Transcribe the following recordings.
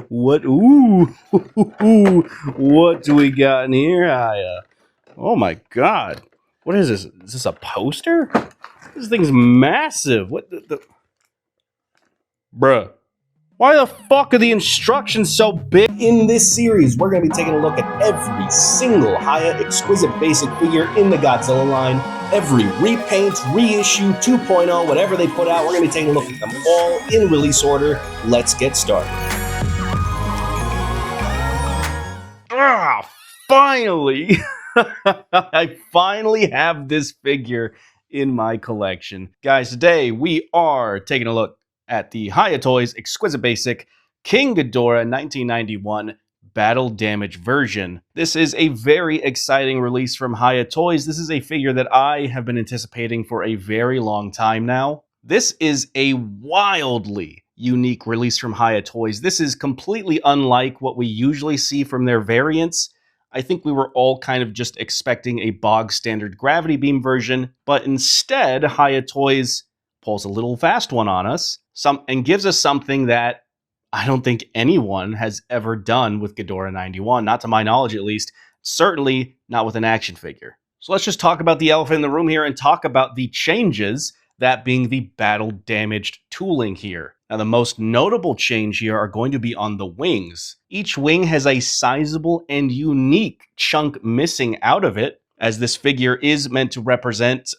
What? Ooh, what do we got in here, Hiya? Oh my God! What is this? Is this a poster? This thing's massive. What the? Bruh. Why the fuck are the instructions so big? In this series, we're going to be taking a look at every single Hiya Exquisite basic figure in the Godzilla line. Every repaint, reissue, 2.0, whatever they put out, we're going to be taking a look at them all in release order. Let's get started. Ah, finally! I finally have this figure in my collection. Guys, today we are taking a look at the Hiya Toys Exquisite Basic King Ghidorah 1991 Battle Damage version. This is a very exciting release from Hiya Toys. This is a figure that I have been anticipating for a very long time now. This is a wildly unique release from Hiya Toys. This is completely unlike what we usually see from their variants. I think we were all kind of just expecting a bog standard gravity beam version, but instead Hiya Toys pulls a little fast one on us and gives us something that I don't think anyone has ever done with Ghidorah 91, not to my knowledge at least, certainly not with an action figure. So let's just talk about the elephant in the room here and talk about the changes, that being the battle damaged tooling here. Now, the most notable change here are going to be on the wings. Each wing has a sizable and unique chunk missing out of it, as this figure is meant to represent,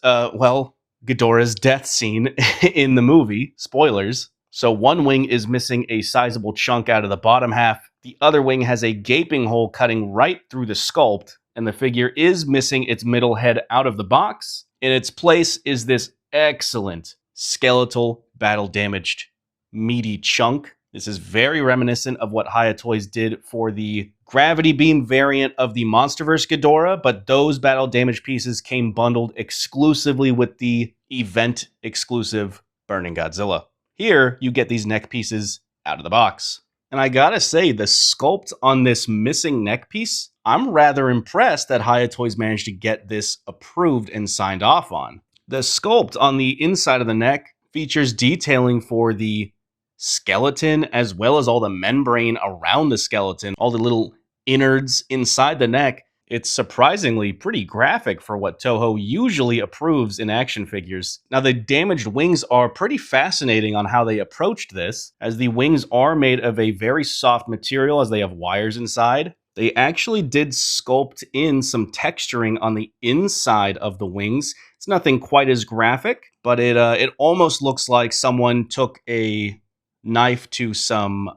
Ghidorah's death scene in the movie. Spoilers. So one wing is missing a sizable chunk out of the bottom half. The other wing has a gaping hole cutting right through the sculpt, and the figure is missing its middle head out of the box. In its place is this excellent skeletal battle damaged meaty chunk. This is very reminiscent of what Hiya Toys did for the gravity beam variant of the Monsterverse Ghidorah, but those battle damage pieces came bundled exclusively with the event exclusive Burning Godzilla. Here, you get these neck pieces out of the box. And I gotta say, the sculpt on this missing neck piece, I'm rather impressed that Hiya Toys managed to get this approved and signed off on. The sculpt on the inside of the neck features detailing for the skeleton, as well as all the membrane around the skeleton, all the little innards inside the neck. It's surprisingly pretty graphic for what Toho usually approves in action figures. Now, the damaged wings are pretty fascinating on how they approached this, as the wings are made of a very soft material as they have wires inside. They actually did sculpt in some texturing on the inside of the wings. It's nothing quite as graphic, but it almost looks like someone took a knife to some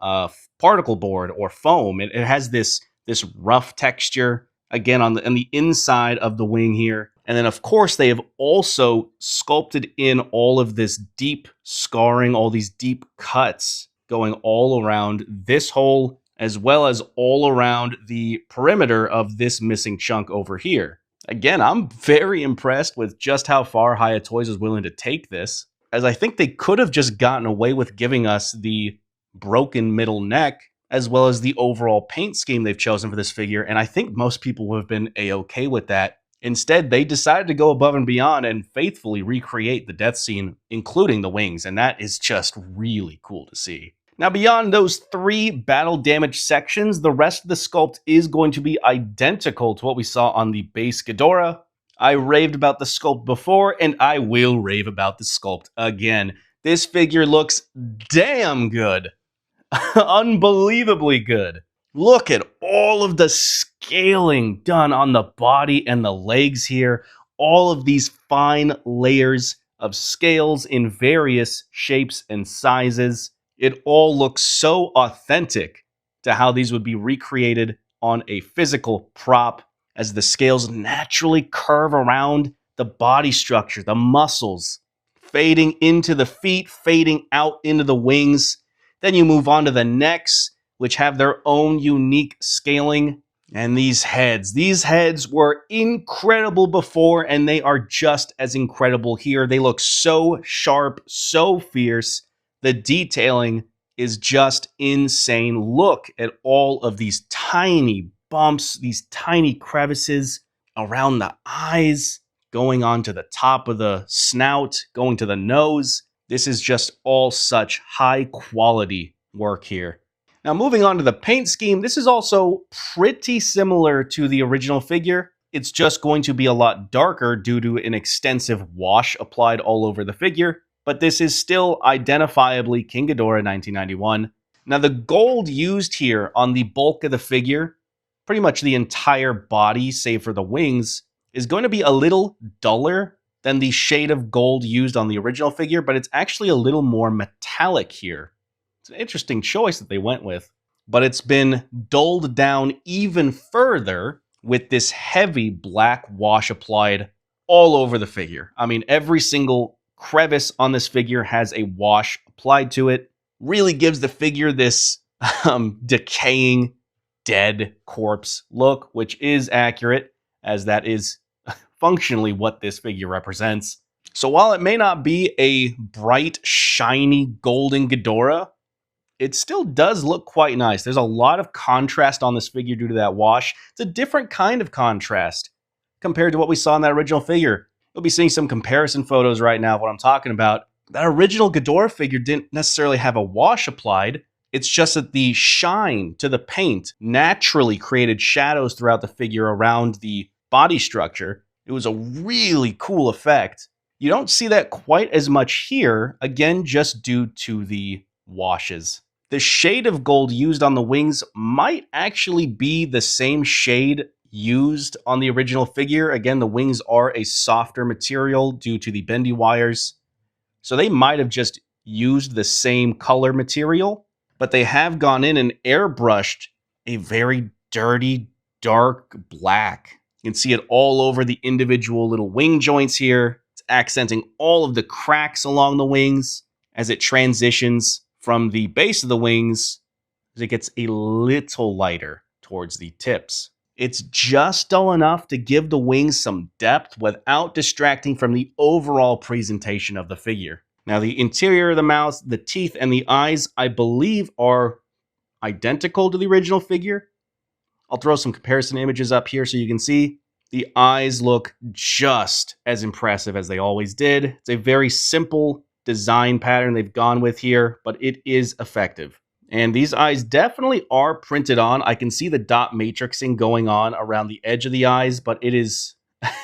particle board or foam. It has this rough texture, again, on the inside of the wing here. And then, of course, they have also sculpted in all of this deep scarring, all these deep cuts going all around this hole, as well as all around the perimeter of this missing chunk over here. Again, I'm very impressed with just how far Hiya Toys is willing to take this, as I think they could have just gotten away with giving us the broken middle neck, as well as the overall paint scheme they've chosen for this figure, and I think most people would have been a-okay with that. Instead, they decided to go above and beyond and faithfully recreate the death scene, including the wings, and that is just really cool to see. Now, beyond those 3 battle damage sections, the rest of the sculpt is going to be identical to what we saw on the base Ghidorah. I raved about the sculpt before, and I will rave about the sculpt again. This figure looks damn good. Unbelievably good. Look at all of the scaling done on the body and the legs here. All of these fine layers of scales in various shapes and sizes. It all looks so authentic to how these would be recreated on a physical prop, as the scales naturally curve around the body structure, the muscles, fading into the feet, fading out into the wings. Then you move on to the necks, which have their own unique scaling. And these heads were incredible before, and they are just as incredible here. They look so sharp, so fierce. The detailing is just insane. Look at all of these tiny bumps, these tiny crevices around the eyes, going on to the top of the snout, going to the nose. This is just all such high quality work here. Now, moving on to the paint scheme, this is also pretty similar to the original figure. It's just going to be a lot darker due to an extensive wash applied all over the figure, but this is still identifiably King Ghidorah 1991. Now, the gold used here on the bulk of the figure, pretty much the entire body, save for the wings, is going to be a little duller than the shade of gold used on the original figure, but it's actually a little more metallic here. It's an interesting choice that they went with, but it's been dulled down even further with this heavy black wash applied all over the figure. I mean, every single crevice on this figure has a wash applied to it. Really gives the figure this decaying, dead corpse look, which is accurate, as that is functionally what this figure represents. So while it may not be a bright, shiny, golden Ghidorah, it still does look quite nice. There's a lot of contrast on this figure due to that wash. It's a different kind of contrast compared to what we saw in that original figure. You'll be seeing some comparison photos right now of what I'm talking about. That original Ghidorah figure didn't necessarily have a wash applied. It's just that the shine to the paint naturally created shadows throughout the figure around the body structure. It was a really cool effect. You don't see that quite as much here, again, just due to the washes. The shade of gold used on the wings might actually be the same shade used on the original figure. Again, the wings are a softer material due to the bendy wires. So they might have just used the same color material, but they have gone in and airbrushed a very dirty, dark black. You can see it all over the individual little wing joints here. It's accenting all of the cracks along the wings as it transitions from the base of the wings as it gets a little lighter towards the tips. It's just dull enough to give the wings some depth without distracting from the overall presentation of the figure. Now, the interior of the mouth, the teeth, and the eyes, I believe, are identical to the original figure. I'll throw some comparison images up here so you can see. The eyes look just as impressive as they always did. It's a very simple design pattern they've gone with here, but it is effective. And these eyes definitely are printed on. I can see the dot matrixing going on around the edge of the eyes, but it is,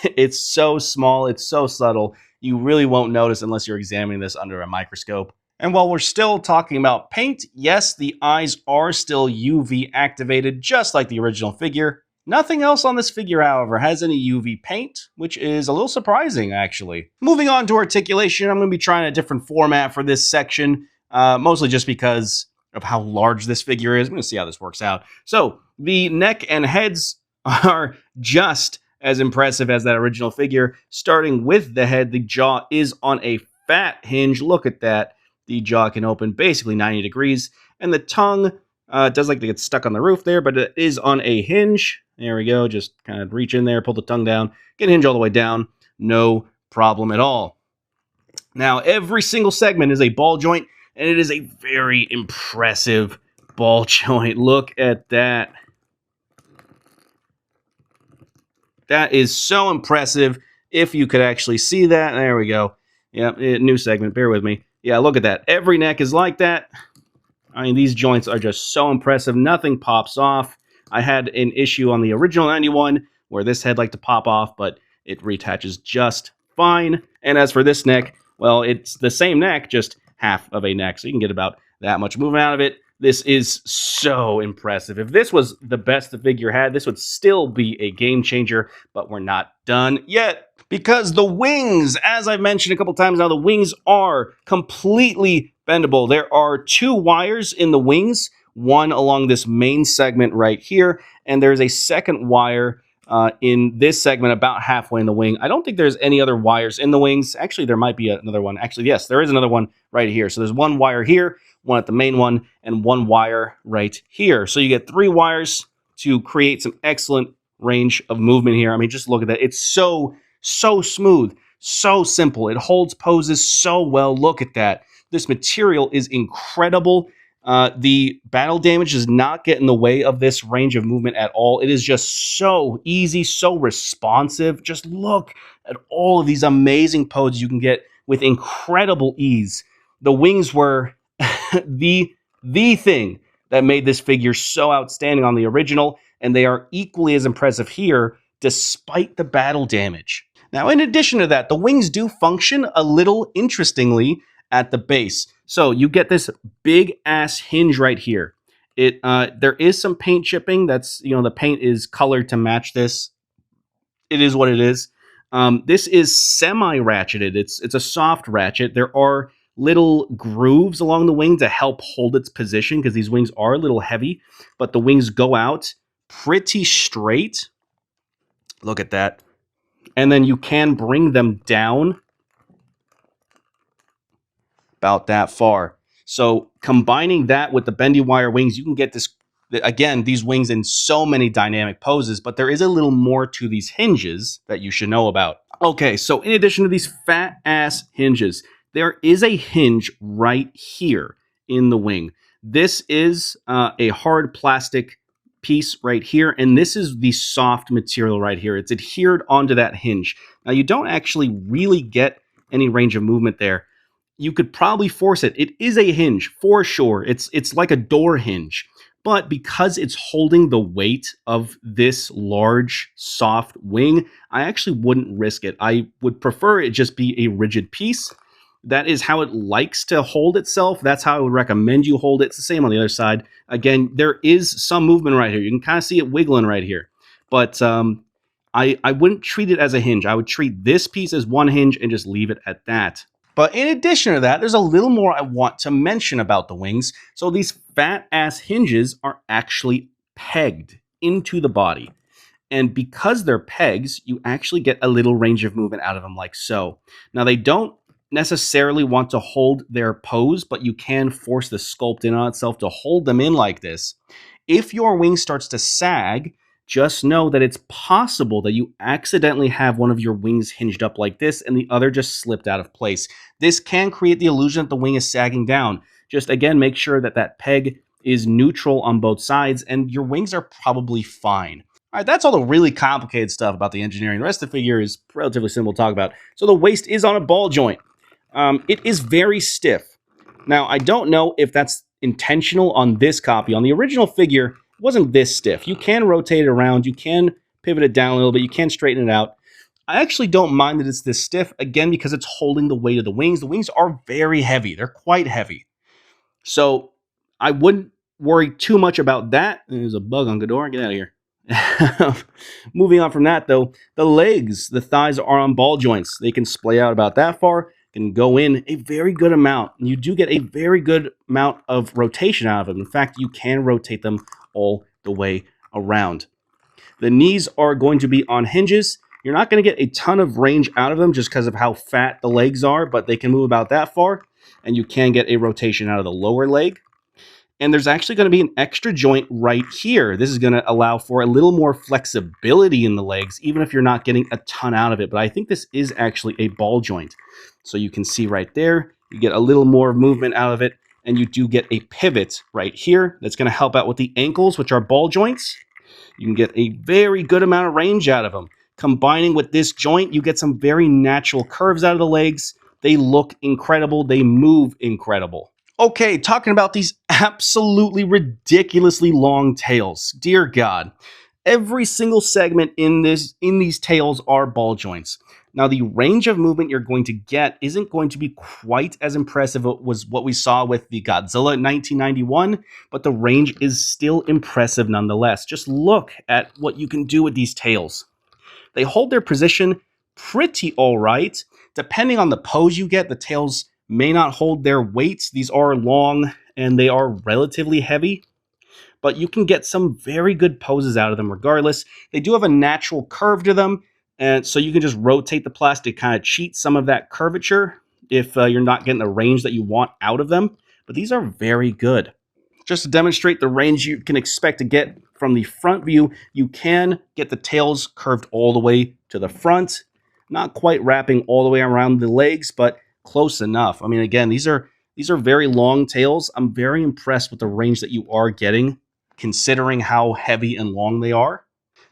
it's so small, it's so subtle, you really won't notice unless you're examining this under a microscope. And while we're still talking about paint, yes, the eyes are still UV activated, just like the original figure. Nothing else on this figure, however, has any UV paint, which is a little surprising, actually. Moving on to articulation, I'm going to be trying a different format for this section, mostly just because of how large this figure is. I'm going to see how this works out. So, the neck and heads are just as impressive as that original figure. Starting with the head, the jaw is on a fat hinge. Look at that. The jaw can open basically 90 degrees, and the tongue does like to get stuck on the roof there, but it is on a hinge. There we go. Just kind of reach in there, pull the tongue down, get a hinge all the way down. No problem at all. Now, every single segment is a ball joint, and it is a very impressive ball joint. Look at that. That is so impressive. If you could actually see that. There we go. Yep, new segment. Bear with me. Yeah, look at that. Every neck is like that. I mean, these joints are just so impressive. Nothing pops off. I had an issue on the original 91 where this head liked to pop off, but it reattaches just fine. And as for this neck, well, it's the same neck, just half of a neck, so you can get about that much movement out of it. This is so impressive. If this was the best the figure had, this would still be a game changer, but we're not done yet. Because the wings, as I've mentioned a couple times now, the wings are completely bendable. There are 2 wires in the wings, one along this main segment right here, and there's a second wire in this segment about halfway in the wing. I don't think there's any other wires in the wings. Actually, there might be another one. Actually, yes, there is another one right here. So there's 1 wire here, 1 at the main one, and 1 wire right here. So you get 3 wires to create some excellent range of movement here. I mean, just look at that. It's so smooth, so simple. It holds poses so well. Look at that. This material is incredible. The battle damage does not get in the way of this range of movement at all. It is just so easy, so responsive. Just look at all of these amazing poses you can get with incredible ease. The wings were the the thing that made this figure so outstanding on the original, and they are equally as impressive here, despite the battle damage. Now, in addition to that, the wings do function a little interestingly at the base. So you get this big ass hinge right here. There is some paint chipping. That's, the paint is colored to match this. It is what it is. This is semi-ratcheted. It's a soft ratchet. There are little grooves along the wing to help hold its position because these wings are a little heavy, but the wings go out pretty straight. Look at that. And then you can bring them down about that far. So combining that with the bendy wire wings, you can get this, again, these wings in so many dynamic poses, but there is a little more to these hinges that you should know about. Okay, so in addition to these fat ass hinges, there is a hinge right here in the wing. This is a hard plastic piece right here, and this is the soft material right here. It's adhered onto that hinge. Now, you don't actually really get any range of movement there. You could probably force it. It is a hinge for sure. It's like a door hinge. But because it's holding the weight of this large, soft wing, I actually wouldn't risk it. I would prefer it just be a rigid piece. That is how it likes to hold itself. That's how I would recommend you hold it. It's the same on the other side. Again, there is some movement right here. You can kind of see it wiggling right here. But I wouldn't treat it as a hinge. I would treat this piece as one hinge and just leave it at that. But in addition to that, there's a little more I want to mention about the wings. So these fat ass hinges are actually pegged into the body. And because they're pegs, you actually get a little range of movement out of them like so. Now, they don't necessarily want to hold their pose, but you can force the sculpt in on itself to hold them in like this. If your wing starts to sag, just know that it's possible that you accidentally have one of your wings hinged up like this and the other just slipped out of place. This can create the illusion that the wing is sagging down. Just again, make sure that that peg is neutral on both sides and your wings are probably fine. All right, that's all the really complicated stuff about the engineering. The rest of the figure is relatively simple to talk about. So the waist is on a ball joint. It is very stiff. Now, I don't know if that's intentional on this copy. On the original figure, it wasn't this stiff. You can rotate it around. You can pivot it down a little bit. You can straighten it out. I actually don't mind that it's this stiff, again, because it's holding the weight of the wings. The wings are very heavy. They're quite heavy. So I wouldn't worry too much about that. There's a bug on Ghidorah. Get out of here. Moving on from that, though, the legs, the thighs are on ball joints. They can splay out about that far. Can go in a very good amount. You do get a very good amount of rotation out of them. In fact, you can rotate them all the way around. The knees are going to be on hinges. You're not going to get a ton of range out of them just because of how fat the legs are, but they can move about that far, and you can get a rotation out of the lower leg. And there's actually going to be an extra joint right here. This is going to allow for a little more flexibility in the legs, even if you're not getting a ton out of it. But I think this is actually a ball joint. So you can see right there, you get a little more movement out of it, and you do get a pivot right here that's going to help out with the ankles, which are ball joints. You can get a very good amount of range out of them. Combining with this joint, you get some very natural curves out of the legs. They look incredible. They move incredible. Okay, talking about these absolutely ridiculously long tails. Dear God, every single segment in these tails are ball joints. Now, the range of movement you're going to get isn't going to be quite as impressive as what we saw with the Godzilla in 1991, but the range is still impressive nonetheless. Just look at what you can do with these tails. They hold their position pretty all right. Depending on the pose you get, the tails may not hold their weight. These are long and they are relatively heavy, but you can get some very good poses out of them regardless. They do have a natural curve to them, and so you can just rotate the plastic, kind of cheat some of that curvature if you're not getting the range that you want out of them. But these are very good. Just to demonstrate the range you can expect to get from the front view, you can get the tails curved all the way to the front. Not quite wrapping all the way around the legs, but close enough. I mean, again, these are very long tails. I'm very impressed with the range that you are getting, considering how heavy and long they are.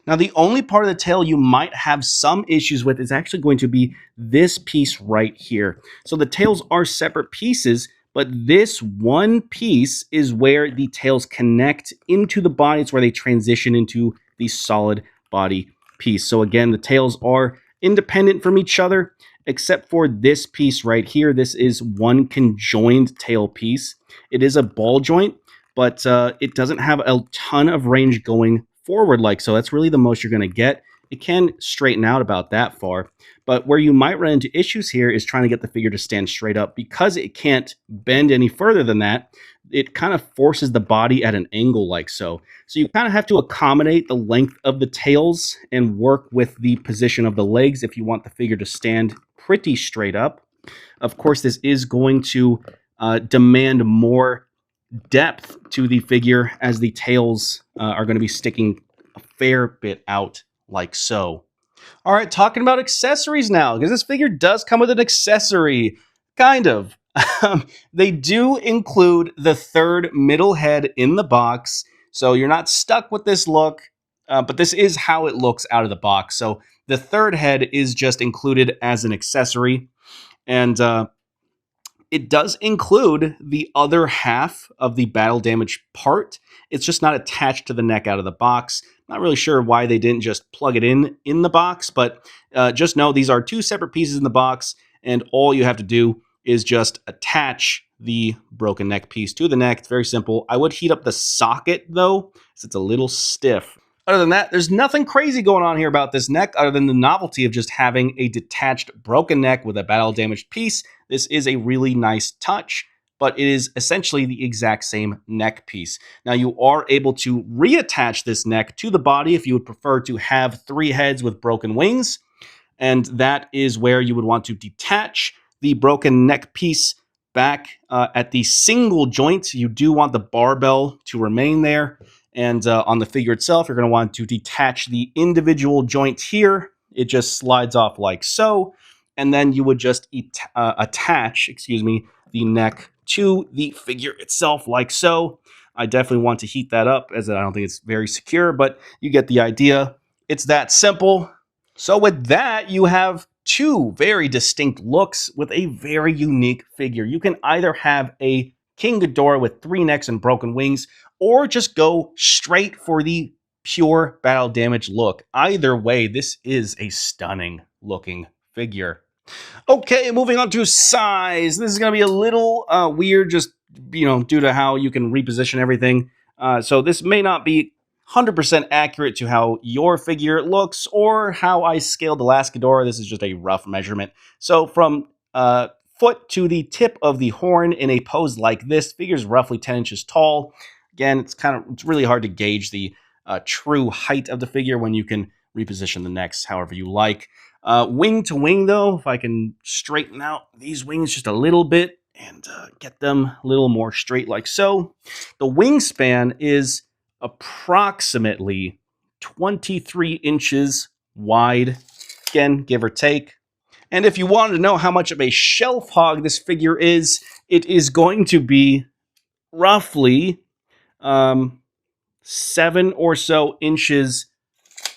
Now, the only part of the tail you might have some issues with is actually going to be this piece right here. So the tails are separate pieces, but this one piece is where the tails connect into the body. It's where they transition into the solid body piece. So again, the tails are independent from each other, except for this piece right here. This is one conjoined tail piece. It is a ball joint, but it doesn't have a ton of range going forward like so. That's really the most you're going to get. It can straighten out about that far, but where you might run into issues here is trying to get the figure to stand straight up. Because it can't bend any further than that, it kind of forces the body at an angle like so. So you kind of have to accommodate the length of the tails and work with the position of the legs if you want the figure to stand pretty straight up. Of course, this is going to demand more depth to the figure, as the tails are going to be sticking a fair bit out like so. All right, talking about accessories now, because this figure does come with an accessory, kind of. They do include the third middle head in the box, so you're not stuck with this look, but this is how it looks out of the box. So the third head is just included as an accessory, and it does include the other half of the battle damage part. It's just not attached to the neck out of the box. Not really sure why they didn't just plug it in the box, but just know these are two separate pieces in the box, and all you have to do is just attach the broken neck piece to the neck. It's very simple. I would heat up the socket, though, since it's a little stiff. Other than that, there's nothing crazy going on here about this neck other than the novelty of just having a detached broken neck with a battle damaged piece. This is a really nice touch, but it is essentially the exact same neck piece. Now, you are able to reattach this neck to the body if you would prefer to have three heads with broken wings, and that is where you would want to detach the broken neck piece back at the single joint. You do want the barbell to remain there. And on the figure itself, you're going to want to detach the individual joint here. It just slides off like so. And then you would just attach, the neck to the figure itself like so. I definitely want to heat that up, as I don't think it's very secure, but you get the idea. It's that simple. So with that, you have two very distinct looks with a very unique figure. You can either have a King Ghidorah with three necks and broken wings, or just go straight for the pure battle damage look. Either way, this is a stunning looking figure. Okay, moving on to size. This is going to be a little weird, just due to how you can reposition everything. So this may not be 100% accurate to how your figure looks or how I scaled the last Ghidorah. This is just a rough measurement. So from foot to the tip of the horn in a pose like this, figure is roughly 10 inches tall. Again, it's really hard to gauge the true height of the figure when you can reposition the necks however you like. Wing to wing, though, if I can straighten out these wings just a little bit and get them a little more straight like so. The wingspan is approximately 23 inches wide, again, give or take. And if you wanted to know how much of a shelf hog this figure is, it is going to be roughly 7 or so inches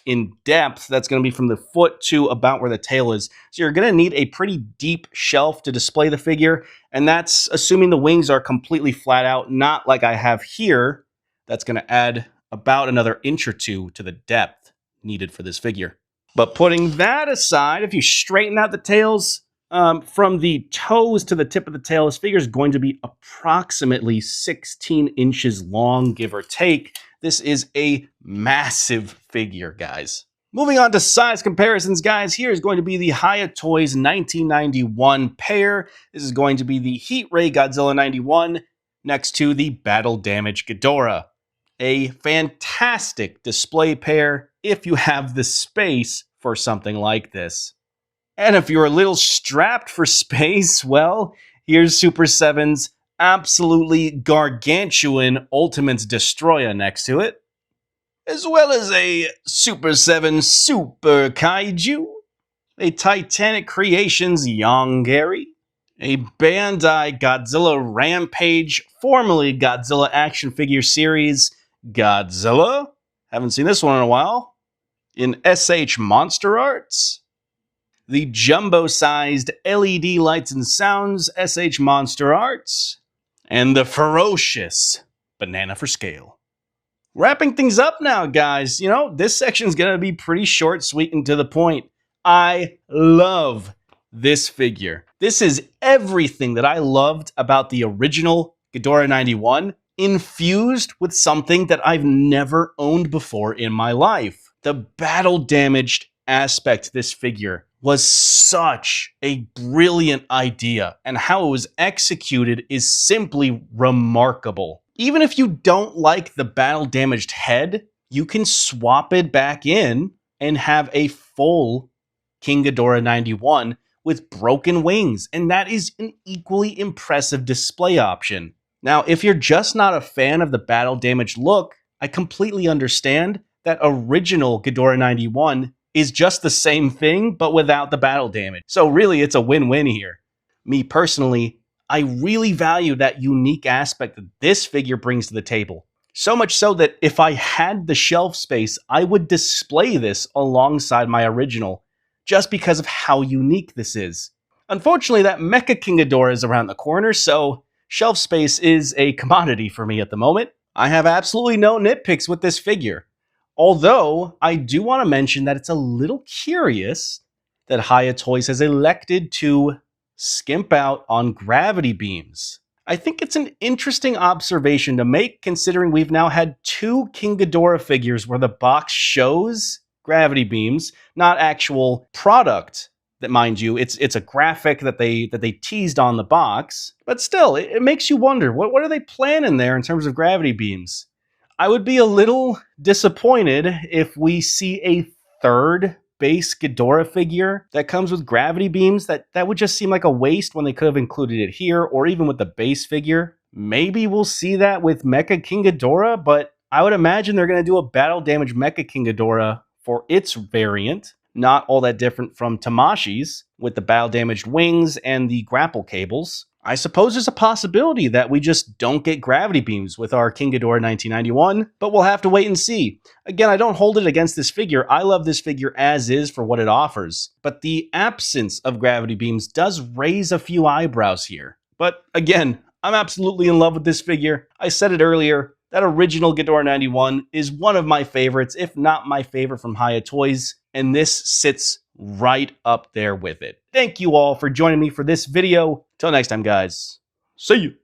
in depth. That's going to be from the foot to about where the tail is. So you're going to need a pretty deep shelf to display the figure, and that's assuming the wings are completely flat out, not like I have here. That's going to add about another inch or two to the depth needed for this figure. But putting that aside, if you straighten out the tails from the toes to the tip of the tail, this figure is going to be approximately 16 inches long, give or take. This is a massive figure, guys. Moving on to size comparisons, guys, here is going to be the Hiya Toys 1991 pair. This is going to be the Heat Ray Godzilla 91 next to the Battle Damage Ghidorah. A fantastic display pair if you have the space for something like this. And if you're a little strapped for space, well, here's Super 7's absolutely gargantuan Ultimates Destroyer next to it, as well as a Super 7 Super Kaiju, a Titanic Creations Yongari, a Bandai Godzilla Rampage, formerly Godzilla action figure series Godzilla, haven't seen this one in a while, in SH Monster Arts, the jumbo-sized LED Lights and Sounds SH Monster Arts, and the ferocious banana for scale. Wrapping things up now, guys. You know, this section's gonna be pretty short, sweet, and to the point. I love this figure. This is everything that I loved about the original Ghidorah 91, infused with something that I've never owned before in my life. The battle-damaged aspect to this figure was such a brilliant idea, and how it was executed is simply remarkable. Even if you don't like the battle-damaged head, you can swap it back in and have a full King Ghidorah 91 with broken wings, and that is an equally impressive display option. Now, if you're just not a fan of the battle-damaged look, I completely understand that original Ghidorah 91 is just the same thing, but without the battle damage. So really, it's a win-win here. Me personally, I really value that unique aspect that this figure brings to the table. So much so that if I had the shelf space, I would display this alongside my original, just because of how unique this is. Unfortunately, that Mecha King Ghidorah is around the corner, so shelf space is a commodity for me at the moment. I have absolutely no nitpicks with this figure. Although, I do want to mention that it's a little curious that Hiya Toys has elected to skimp out on gravity beams. I think it's an interesting observation to make, considering we've now had 2 King Ghidorah figures where the box shows gravity beams, not actual product. That, mind you, it's a graphic that they teased on the box, but still, it makes you wonder, what are they planning there in terms of gravity beams? I would be a little disappointed if we see a third base Ghidorah figure that comes with gravity beams. That would just seem like a waste when they could have included it here, or even with the base figure. Maybe we'll see that with Mecha King Ghidorah, but I would imagine they're going to do a battle damage Mecha King Ghidorah for its variant. Not all that different from Tamashi's, with the battle damaged wings and the grapple cables. I suppose there's a possibility that we just don't get gravity beams with our King Ghidorah 1991, but we'll have to wait and see. Again, I don't hold it against this figure. I love this figure as is for what it offers, but the absence of gravity beams does raise a few eyebrows here. But again, I'm absolutely in love with this figure. I said it earlier, that original Ghidorah 91 is one of my favorites, if not my favorite from Hiya Toys, and this sits right up there with it. Thank you all for joining me for this video. Till next time, guys. See you.